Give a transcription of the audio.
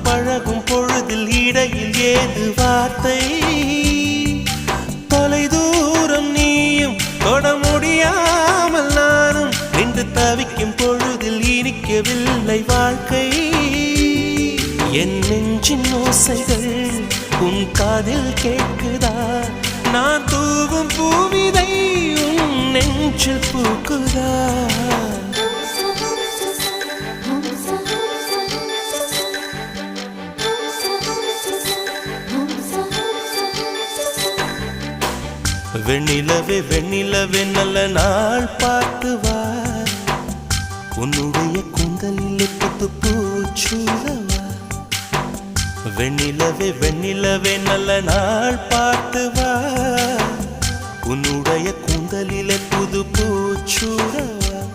பழகும் பொழுதில் இடையில் ஏது வார்த்தை தொலை தூரம் நீயும் தொட முடியாமல் நானும் நின்று தவிக்கும் பொழுதில் இனிக்கவில்லை வாழ்க்கை என் நெஞ்சின் ஓசைகள் உன் காதில் கேட்குதா நான் தூவும் பூவிதை உன் நெஞ்சில் பூக்குதா வெண்ணிலவே வெண்ணிலவே நல்ல நாள் பார்த்து வா உன்னுடைய கூந்தலில் புத்து பூச்சூடவா வெண்ணிலவே வெண்ணிலவே நல்ல நாள் பார்த்து வா உன்னுடைய கூந்தலில் புது பூச்சூடவா